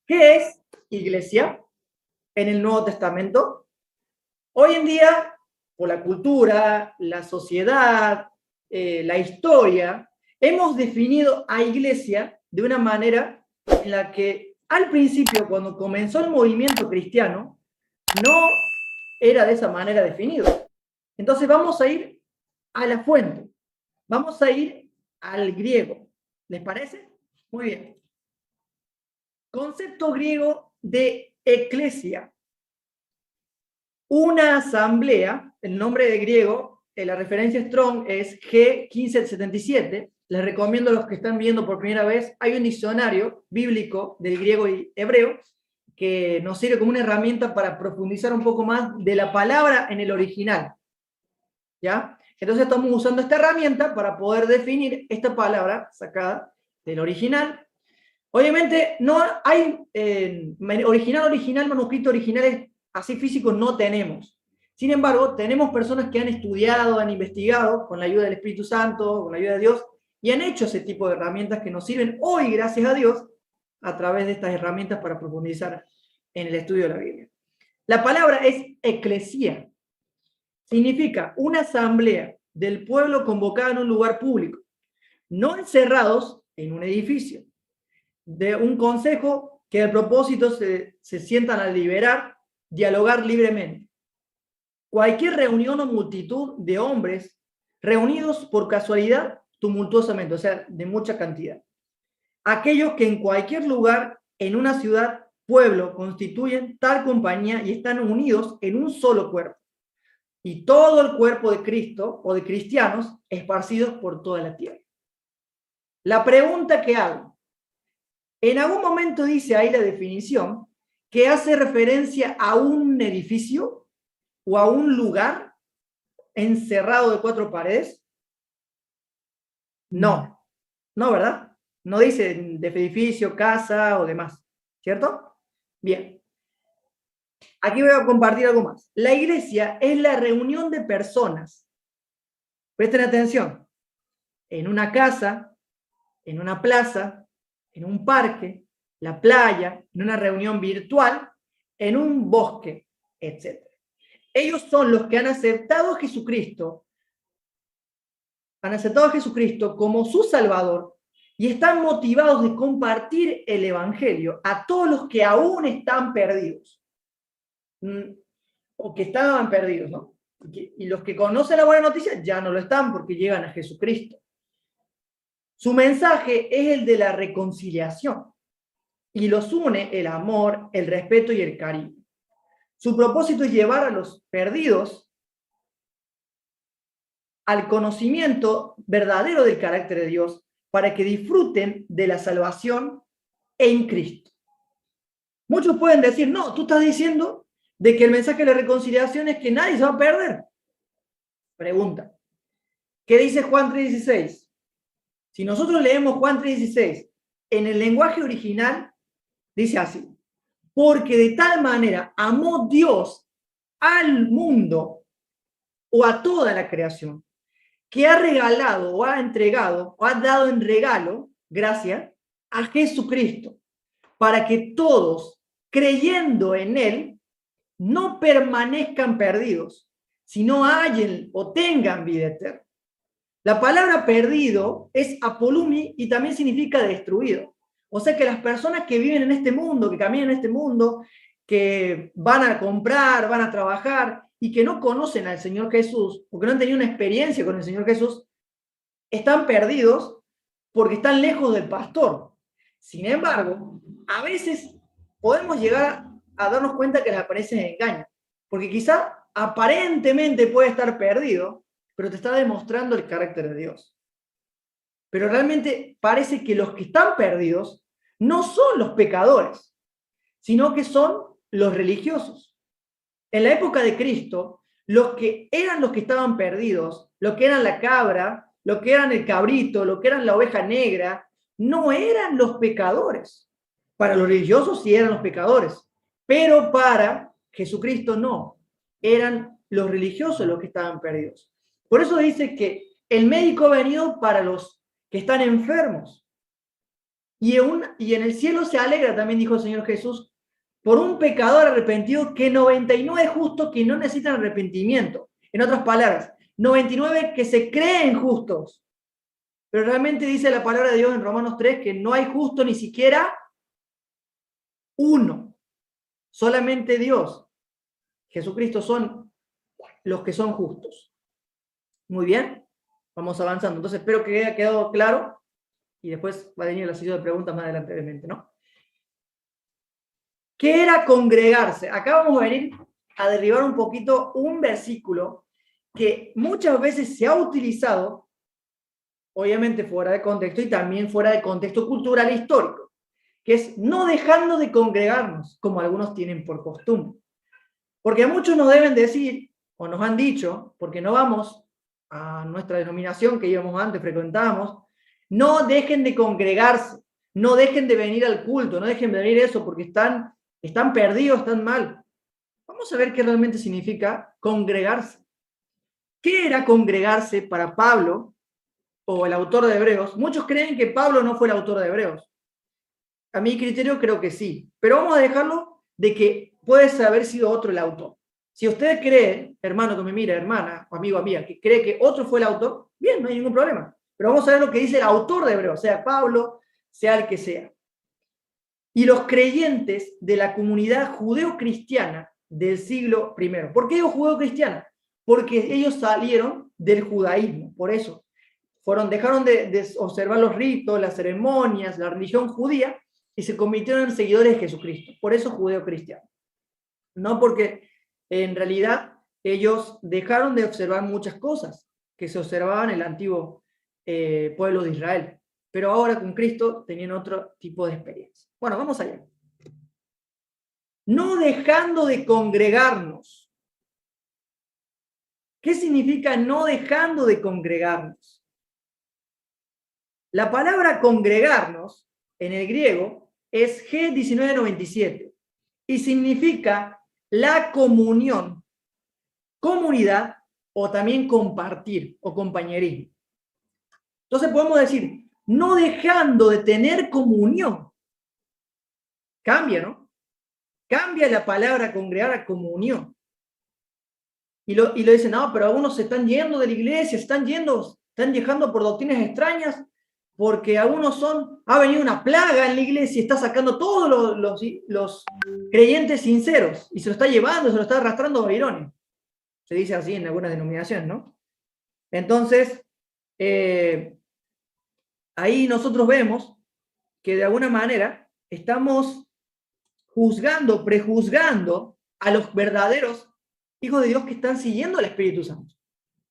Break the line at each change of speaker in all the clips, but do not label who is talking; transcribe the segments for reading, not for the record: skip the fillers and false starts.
¿Qué es iglesia en el Nuevo Testamento? Hoy en día, por la cultura, la sociedad, la historia, hemos definido a iglesia de una manera en la que al principio, cuando comenzó el movimiento cristiano, no era de esa manera definido. Entonces vamos a ir a la fuente, vamos a ir al griego. ¿Les parece? Muy bien. Concepto griego de eclesia. Una asamblea, el nombre de griego, la referencia Strong es G1577. Les recomiendo a los que están viendo por primera vez, hay un diccionario bíblico del griego y hebreo que nos sirve como una herramienta para profundizar un poco más de la palabra en el original. ¿Ya? Entonces estamos usando esta herramienta para poder definir esta palabra sacada del original. Obviamente no hay manuscrito originales así físicos no tenemos. Sin embargo, tenemos personas que han estudiado, han investigado con la ayuda del Espíritu Santo, con la ayuda de Dios, y han hecho ese tipo de herramientas que nos sirven hoy, gracias a Dios, a través de estas herramientas para profundizar en el estudio de la Biblia. La palabra es eclesía. Significa una asamblea del pueblo convocada en un lugar público, no encerrados en un edificio, de un consejo que al propósito se sientan a deliberar, dialogar libremente. Cualquier reunión o multitud de hombres reunidos por casualidad tumultuosamente, o sea, de mucha cantidad. Aquellos que en cualquier lugar, en una ciudad, pueblo, constituyen tal compañía y están unidos en un solo cuerpo. Y todo el cuerpo de Cristo o de cristianos esparcidos por toda la tierra. La pregunta que hago, en algún momento dice ahí la definición que hace referencia a un edificio o a un lugar encerrado de cuatro paredes. No, no, ¿verdad? No dice de edificio, casa o demás, ¿cierto? Bien. Aquí voy a compartir algo más. La iglesia es la reunión de personas. Presten atención. En una casa, en una plaza, en un parque, la playa, en una reunión virtual, en un bosque, etc. Ellos son los que han aceptado a Jesucristo como su Salvador y están motivados de compartir el Evangelio a todos los que aún están perdidos. O que estaban perdidos, ¿no? Y los que conocen la buena noticia ya no lo están porque llegan a Jesucristo. Su mensaje es el de la reconciliación y los une el amor, el respeto y el cariño. Su propósito es llevar a los perdidos al conocimiento verdadero del carácter de Dios para que disfruten de la salvación en Cristo. Muchos pueden decir, no, tú estás diciendo de que el mensaje de la reconciliación es que nadie se va a perder. Pregunta, ¿qué dice Juan 3:16? Si nosotros leemos Juan 3:16 en el lenguaje original, dice así, porque de tal manera amó Dios al mundo o a toda la creación, que ha regalado o ha entregado o ha dado en regalo, gracias, a Jesucristo, para que todos, creyendo en Él, no permanezcan perdidos, sino hallen o tengan vida eterna. La palabra perdido es apolumi y también significa destruido. O sea que las personas que viven en este mundo, que caminan en este mundo, que van a comprar, van a trabajar y que no conocen al Señor Jesús, o que no han tenido una experiencia con el Señor Jesús, están perdidos porque están lejos del pastor. Sin embargo, a veces podemos llegar a darnos cuenta que las apariencias engañan, porque quizá aparentemente puede estar perdido, pero te está demostrando el carácter de Dios. Pero realmente parece que los que están perdidos no son los pecadores, sino que son los religiosos. En la época de Cristo, los que estaban perdidos, los que eran la cabra, los que eran el cabrito, los que eran la oveja negra, no eran los pecadores. Para los religiosos sí eran los pecadores, pero para Jesucristo no. Eran los religiosos los que estaban perdidos. Por eso dice que el médico ha venido para los que están enfermos. y en el cielo se alegra, también dijo el Señor Jesús, por un pecador arrepentido que 99 justos que no necesitan arrepentimiento. En otras palabras, 99 que se creen justos. Pero realmente dice la palabra de Dios en Romanos 3 que no hay justo ni siquiera uno. Solamente Dios, Jesucristo, son los que son justos. Muy bien, vamos avanzando. Entonces espero que haya quedado claro y después va a venir la sesión de preguntas más adelante, obviamente, ¿no? ¿Qué era congregarse? Acá vamos a venir a derribar un poquito un versículo que muchas veces se ha utilizado, obviamente fuera de contexto y también fuera de contexto cultural e histórico, que es no dejando de congregarnos, como algunos tienen por costumbre. Porque muchos nos deben decir, o nos han dicho, porque no vamos a nuestra denominación que íbamos antes, frecuentábamos, no dejen de congregarse, no dejen de venir al culto, no dejen de venir eso, porque están perdidos, están mal. Vamos a ver qué realmente significa congregarse. ¿Qué era congregarse para Pablo o el autor de Hebreos? Muchos creen que Pablo no fue el autor de Hebreos. A mi criterio creo que sí, pero vamos a dejarlo de que puede haber sido otro el autor. Si usted cree, hermano que me mira, hermana o amigo amiga, que cree que otro fue el autor, bien, no hay ningún problema. Pero vamos a ver lo que dice el autor de Hebreos, sea Pablo, sea el que sea. Y los creyentes de la comunidad judeo-cristiana del siglo I. ¿Por qué digo judeo-cristiana? Porque ellos salieron del judaísmo, por eso. Dejaron de observar los ritos, las ceremonias, la religión judía, y se convirtieron en seguidores de Jesucristo. Por eso judeo-cristiano. No porque en realidad ellos dejaron de observar muchas cosas que se observaban en el antiguo pueblo de Israel. Pero ahora con Cristo tenían otro tipo de experiencia. Bueno, vamos allá. No dejando de congregarnos. ¿Qué significa no dejando de congregarnos? La palabra congregarnos en el griego es G1997 y significa la comunión, comunidad o también compartir o compañerismo. Entonces podemos decir, no dejando de tener comunión. Cambia, ¿no? Cambia la palabra congregar a comunión. Y lo dicen, no, pero algunos se están yendo de la iglesia, están dejando por doctrinas extrañas, porque algunos ha venido una plaga en la iglesia y está sacando todos los creyentes sinceros y se lo está llevando, se lo está arrastrando a Babilonia. Se dice así en algunas denominaciones, ¿no? Entonces, ahí nosotros vemos que de alguna manera estamos prejuzgando a los verdaderos hijos de Dios que están siguiendo al Espíritu Santo.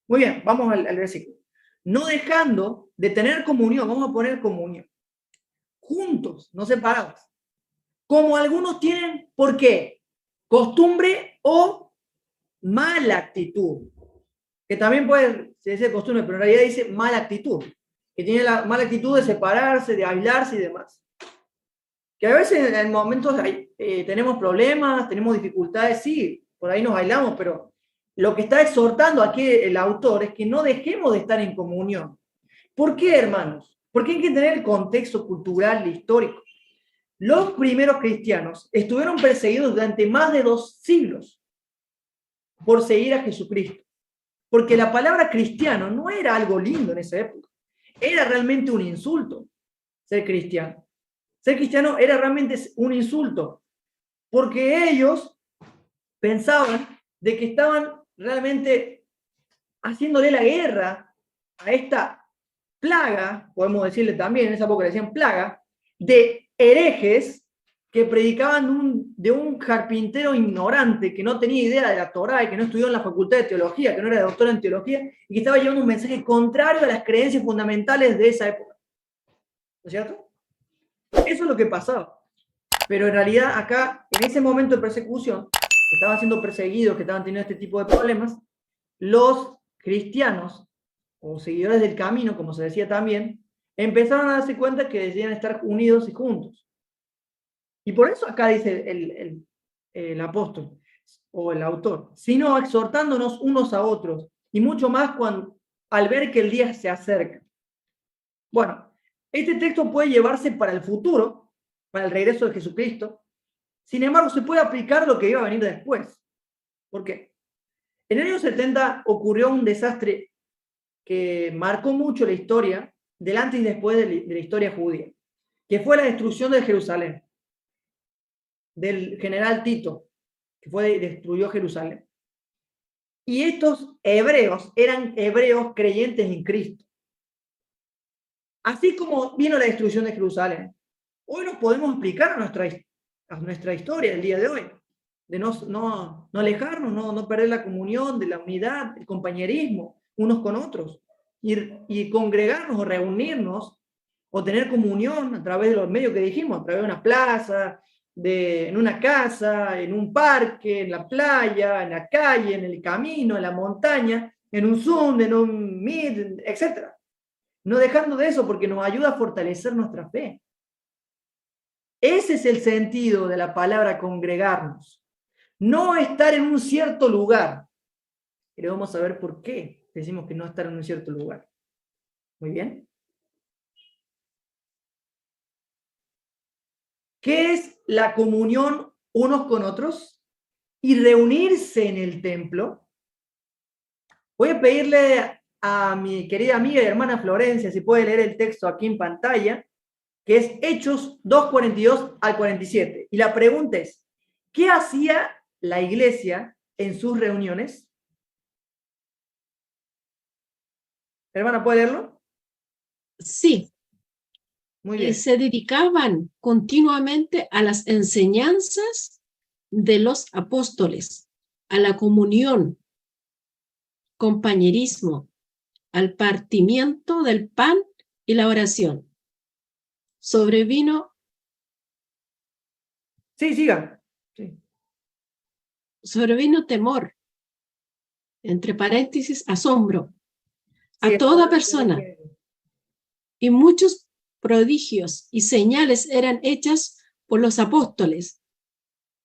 Muy bien, vamos al versículo. No dejando de tener comunión, vamos a poner comunión, juntos, no separados, como algunos tienen, ¿por qué? Costumbre o mala actitud, que también puede ser costumbre, pero en realidad dice mala actitud, que tiene la mala actitud de separarse, de aislarse y demás. Que a veces en momentos tenemos problemas, tenemos dificultades, sí, por ahí nos aislamos, pero lo que está exhortando aquí el autor es que no dejemos de estar en comunión. ¿Por qué, hermanos? Porque hay que tener el contexto cultural e histórico. Los primeros cristianos estuvieron perseguidos durante más de 2 siglos por seguir a Jesucristo. Porque la palabra cristiano no era algo lindo en esa época. Era realmente un insulto ser cristiano. Ser cristiano era realmente un insulto. Porque ellos pensaban de que estaban realmente haciéndole la guerra a esta plaga, podemos decirle también, en esa época le decían plaga, de herejes que predicaban de un carpintero ignorante que no tenía idea de la Torá y que no estudió en la facultad de teología, que no era doctor en teología y que estaba llevando un mensaje contrario a las creencias fundamentales de esa época. ¿No es cierto? Eso es lo que pasaba. Pero en realidad acá, en ese momento de persecución, que estaban siendo perseguidos, que estaban teniendo este tipo de problemas, los cristianos, o seguidores del camino, como se decía también, empezaron a darse cuenta que debían estar unidos y juntos. Y por eso acá dice el apóstol, o el autor, sino exhortándonos unos a otros, y mucho más al ver que el día se acerca. Bueno, Este texto puede llevarse para el futuro, para el regreso de Jesucristo. Sin embargo, se puede aplicar lo que iba a venir después. ¿Por qué? En el año 70 ocurrió un desastre que marcó mucho la historia, delante y después de la historia judía, que fue la destrucción de Jerusalén, del general Tito, que destruyó Jerusalén. Y estos hebreos eran hebreos creyentes en Cristo. Así como vino la destrucción de Jerusalén, hoy nos podemos aplicar a nuestra historia el día de hoy, de no alejarnos, no perder la comunión, de la unidad, el compañerismo unos con otros, y congregarnos o reunirnos o tener comunión a través de los medios que dijimos, a través de una plaza, en una casa, en un parque, en la playa, en la calle, en el camino, en la montaña, en un Zoom, en un Meet, etc. No dejando de eso porque nos ayuda a fortalecer nuestra fe. Ese es el sentido de la palabra congregarnos. No estar en un cierto lugar. Pero vamos a ver por qué decimos que no estar en un cierto lugar. Muy bien. ¿Qué es la comunión unos con otros? Y reunirse en el templo. Voy a pedirle a mi querida amiga y hermana Florencia si puede leer el texto aquí en pantalla, que es Hechos 2:42 al 47. Y la pregunta es, ¿qué hacía la iglesia en sus reuniones? Hermana, ¿puede leerlo?
Sí,
Muy bien.
se dedicaban continuamente a las enseñanzas de los apóstoles, a la comunión, compañerismo, al partimiento del pan y la oración. Sobrevino
Sí, siga. Sí.
temor, entre paréntesis, asombro,
Sí,
a toda persona, y muchos prodigios y señales eran hechas por los apóstoles.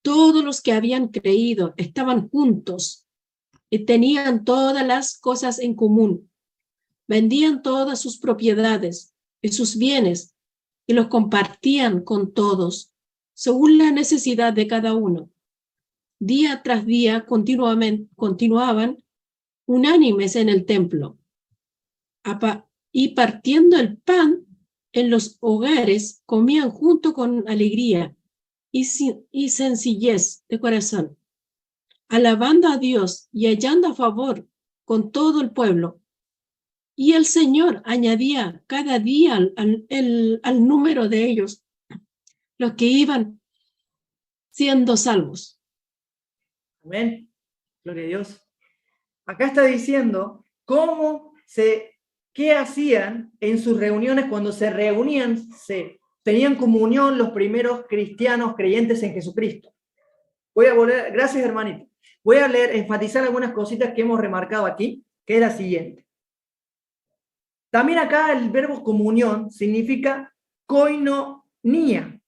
Todos los que habían creído estaban juntos y tenían todas las cosas en común. Vendían todas sus propiedades y sus bienes y los compartían con todos, según la necesidad de cada uno. Día tras día continuaban unánimes en el templo y partiendo el pan en los hogares, comían junto con alegría y sencillez de corazón, alabando a Dios y hallando favor con todo el pueblo. Y el Señor añadía cada día al número de ellos los que iban siendo salvos.
Amén. Gloria a Dios. Acá está diciendo qué hacían en sus reuniones cuando se reunían, tenían comunión los primeros cristianos creyentes en Jesucristo. Voy a volver, gracias hermanito. Voy a enfatizar algunas cositas que hemos remarcado aquí, que es la siguiente. También acá el verbo comunión significa koinonia,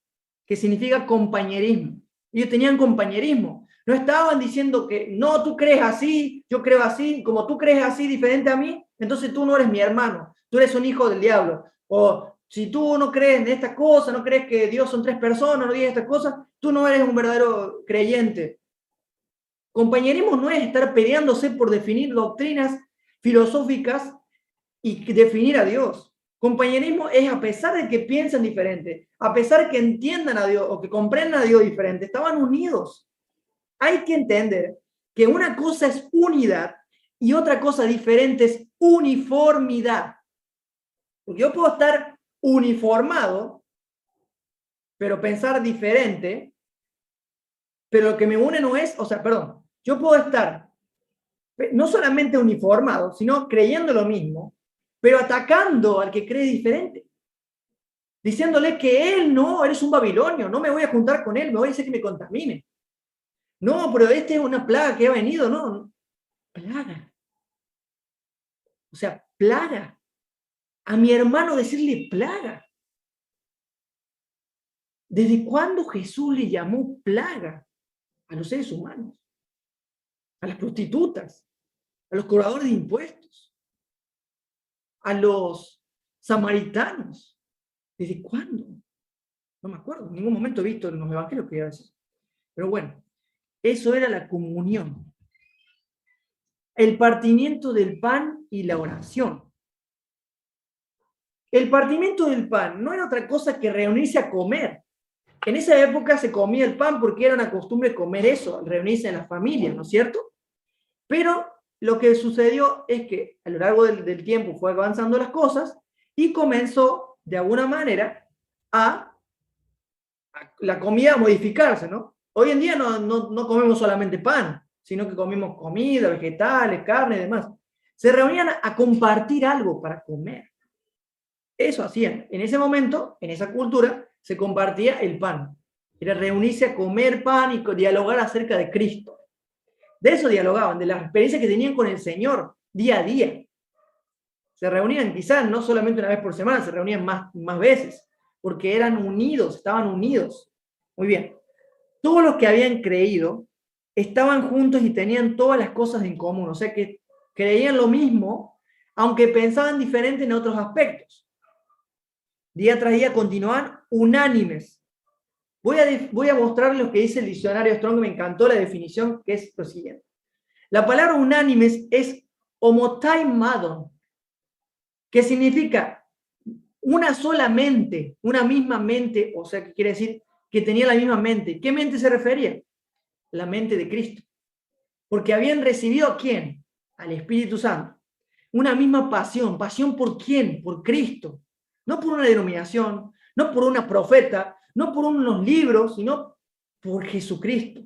que significa compañerismo. Ellos tenían compañerismo. No estaban diciendo que, no, tú crees así, yo creo así, como tú crees así diferente a mí, entonces tú no eres mi hermano, tú eres un hijo del diablo. O si tú no crees en estas cosas, no crees que Dios son tres personas, no digas estas cosas, tú no eres un verdadero creyente. Compañerismo no es estar peleándose por definir doctrinas filosóficas y definir a Dios. Compañerismo es a pesar de que piensan diferente, a pesar de que entiendan a Dios o que comprendan a Dios diferente, estaban unidos. Hay que entender que una cosa es unidad y otra cosa diferente es uniformidad. Porque yo puedo estar uniformado, pero pensar diferente, pero lo que me une no es, perdón, yo puedo estar no solamente uniformado, sino creyendo lo mismo, pero atacando al que cree diferente. Diciéndole que él no, eres un babilonio, no me voy a juntar con él, me voy a decir que me contamine. No, pero este es una plaga que ha venido, no, plaga. O sea, plaga. A mi hermano decirle plaga. ¿Desde cuándo Jesús le llamó plaga a los seres humanos? A las prostitutas, a los cobradores de impuestos, a los samaritanos. Dice, ¿cuándo? No me acuerdo, en ningún momento he visto en los evangelios que iba a decir. Pero bueno, eso era la comunión. El partimiento del pan y la oración. El partimiento del pan no era otra cosa que reunirse a comer. En esa época se comía el pan porque era una costumbre comer eso, reunirse en las familias, ¿no es cierto? Pero lo que sucedió es que a lo largo del tiempo fue avanzando las cosas y comenzó, de alguna manera, a la comida a modificarse, ¿no? Hoy en día no comemos solamente pan, sino que comemos comida, vegetales, carne y demás. Se reunían a compartir algo para comer. Eso hacían. En ese momento, en esa cultura, se compartía el pan. Era reunirse a comer pan y dialogar acerca de Cristo. De eso dialogaban, de las experiencias que tenían con el Señor día a día. Se reunían quizás no solamente una vez por semana, se reunían más veces, porque eran unidos, estaban unidos. Muy bien. Todos los que habían creído estaban juntos y tenían todas las cosas en común, o sea que creían lo mismo, aunque pensaban diferente en otros aspectos. Día tras día continuaban unánimes. Voy a mostrarles lo que dice el diccionario Strong, me encantó la definición, que es lo siguiente. La palabra unánimes es homotai-madon, que significa una sola mente, una misma mente, o sea, que quiere decir que tenía la misma mente. ¿Qué mente se refería? La mente de Cristo. Porque habían recibido ¿a quién? Al Espíritu Santo. Una misma pasión. ¿Pasión por quién? Por Cristo. No por una denominación, no por una profeta, no por unos libros, sino por Jesucristo.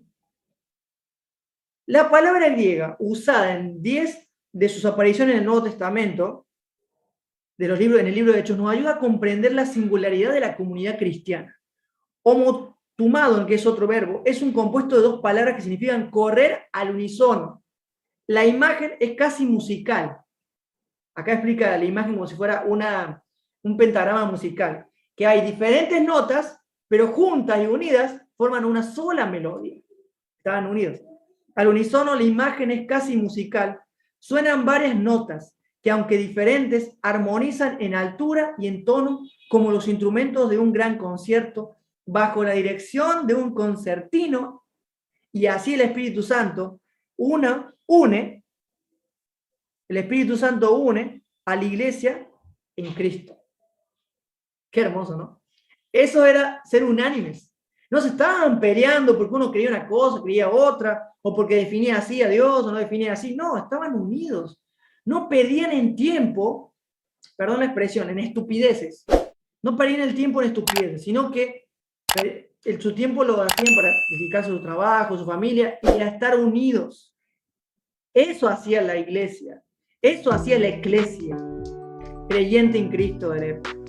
La palabra griega usada en 10 de sus apariciones en el Nuevo Testamento, en el libro de Hechos, nos ayuda a comprender la singularidad de la comunidad cristiana. Homotumadon, que es otro verbo, es un compuesto de dos palabras que significan correr al unísono. La imagen es casi musical. Acá explica la imagen como si fuera un pentagrama musical, que hay diferentes notas, pero juntas y unidas forman una sola melodía. Estaban unidos. Al unísono la imagen es casi musical. Suenan varias notas que, aunque diferentes, armonizan en altura y en tono como los instrumentos de un gran concierto bajo la dirección de un concertino, y así el Espíritu Santo une a la iglesia en Cristo. Qué hermoso, ¿no? Eso era ser unánimes. No se estaban peleando porque uno creía una cosa, creía otra, o porque definía así a Dios o no definía así. No, estaban unidos. No perdían en tiempo, perdón la expresión, en estupideces. No perdían el tiempo en estupideces, sino que su tiempo lo hacían para dedicarse a su trabajo, a su familia y a estar unidos. Eso hacía la iglesia. Eso hacía la eclesia creyente en Cristo de la época.